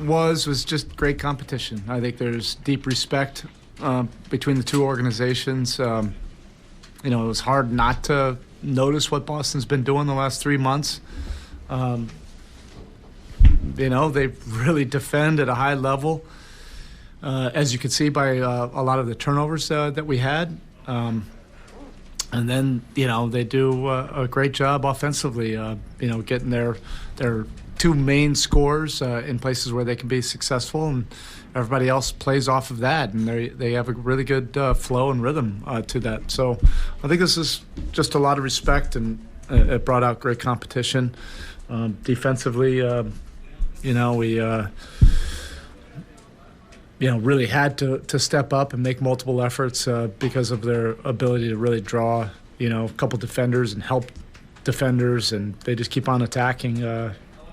was just great competition. I think there's deep respect between the two organizations. It was hard not to notice what Boston's been doing the last 3 months. They really defend at a high level, as you can see by a lot of the turnovers that we had. And then, they do a great job offensively, getting their two main scores in places where they can be successful, and everybody else plays off of that, and they have a really good flow and rhythm to that. So I think this is just a lot of respect, and it brought out great competition. Defensively, we really had to step up and make multiple efforts because of their ability to really draw, a couple defenders and help defenders, and they just keep on attacking,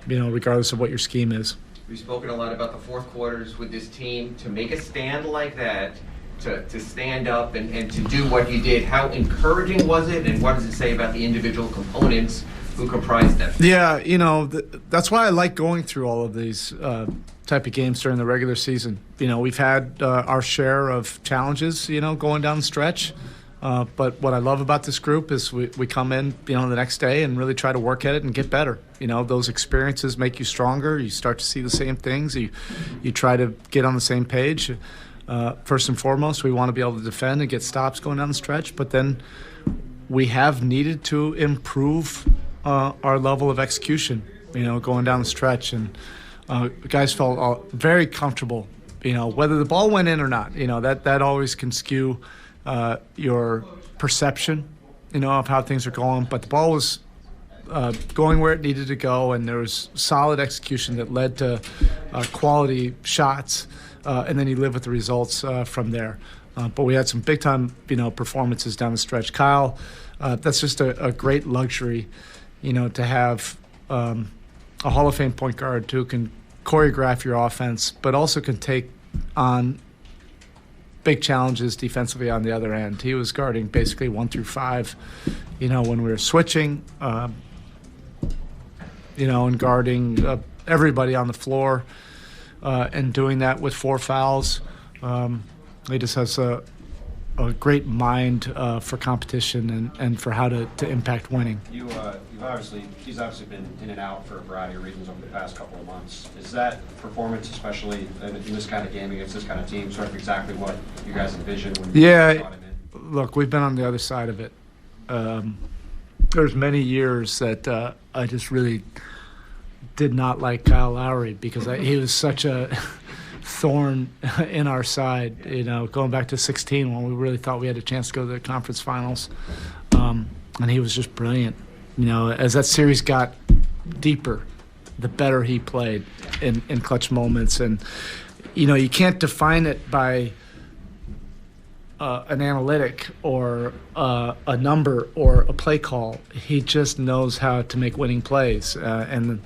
regardless of what your scheme is. We've spoken a lot about the fourth quarters with this team. To make a stand like that, to stand up and to do what you did, how encouraging was it, and what does it say about the individual components who comprise them? Yeah, that's why I like going through all of these type of games during the regular season. We've had our share of challenges, going down the stretch. But what I love about this group is we come in, the next day and really try to work at it and get better. Those experiences make you stronger. You start to see the same things. You try to get on the same page. First and foremost, we want to be able to defend and get stops going down the stretch. But then we have needed to improve our level of execution, going down the stretch. And guys felt very comfortable, whether the ball went in or not. That always can skew your perception, of how things are going. But the ball was going where it needed to go, and there was solid execution that led to quality shots, and then you live with the results from there. But we had some big-time, performances down the stretch. Kyle, that's just a great luxury, to have a Hall of Fame point guard who can choreograph your offense, but also can take on big challenges defensively on the other end. He was guarding basically 1 through 5, when we were switching, and guarding everybody on the floor, and doing that with 4 fouls. He just has a great mind for competition and for how to impact winning. He's obviously been in and out for a variety of reasons over the past couple of months. Is that performance, especially in this kind of game against this kind of team, sort of exactly what you guys envisioned when you brought him in? Look, we've been on the other side of it. There's many years that I just really did not like Kyle Lowry because he was such a thorn in our side, going back to 16 when we really thought we had a chance to go to the conference finals. And he was just brilliant. As that series got deeper, the better he played in clutch moments. And, you can't define it by an analytic or a number or a play call. He just knows how to make winning plays. And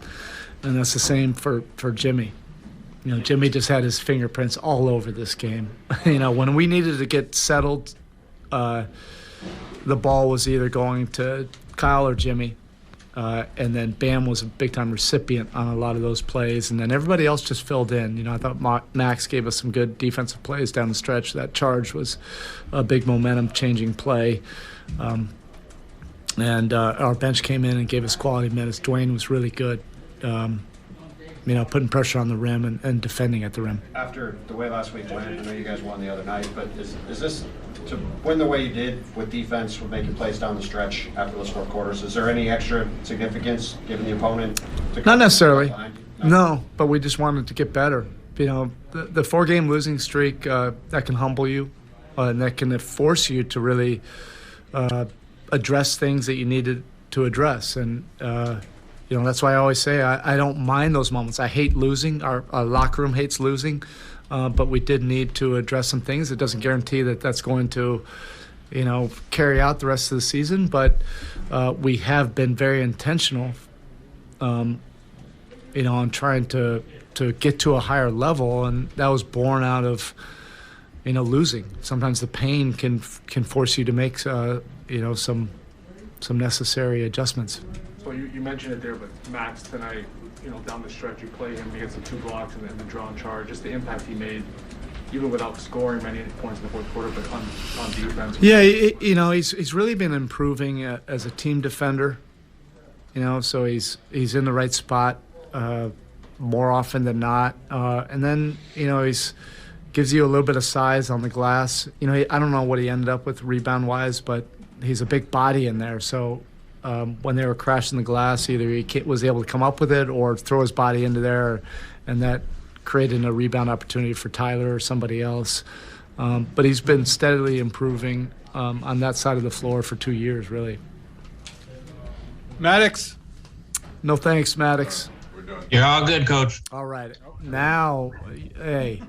that's the same for Jimmy. Jimmy just had his fingerprints all over this game. When we needed to get settled, the ball was either going to Kyle or Jimmy, and then Bam was a big-time recipient on a lot of those plays, and then everybody else just filled in. I thought Max gave us some good defensive plays down the stretch. That charge was a big momentum-changing play. And our bench came in and gave us quality minutes. Dwayne was really good. Putting pressure on the rim and defending at the rim. After the way last week went, I know you guys won the other night, but is this, to win the way you did with defense, with making plays down the stretch after those 4 quarters, is there any extra significance given the opponent? Not necessarily. No, but we just wanted to get better. The 4-game losing streak, that can humble you, and that can force you to really address things that you needed to address. And that's why I always say I don't mind those moments. I hate losing. Our locker room hates losing. But we did need to address some things. It doesn't guarantee that that's going to, carry out the rest of the season. But we have been very intentional, on trying to get to a higher level. And that was born out of, losing. Sometimes the pain can force you to make, some necessary adjustments. So you mentioned it there, but Max tonight down the stretch, you play him, he gets the 2 blocks and the draw and charge, just the impact he made, even without scoring many points in the fourth quarter, but on defense. Yeah, he's really been improving as a team defender. So he's in the right spot more often than not, and then he's gives you a little bit of size on the glass. I don't know what he ended up with rebound wise, but he's a big body in there. So when they were crashing the glass, either he was able to come up with it or throw his body into there, and that created a rebound opportunity for Tyler or somebody else. But he's been steadily improving on that side of the floor for 2 years, really. Maddox. No thanks, Maddox. You're all good, Coach. All right. Now, hey.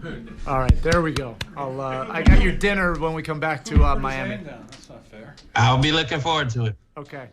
All right, there we go. I got your dinner when we come back to Miami. That's not fair. I'll be looking forward to it. Okay.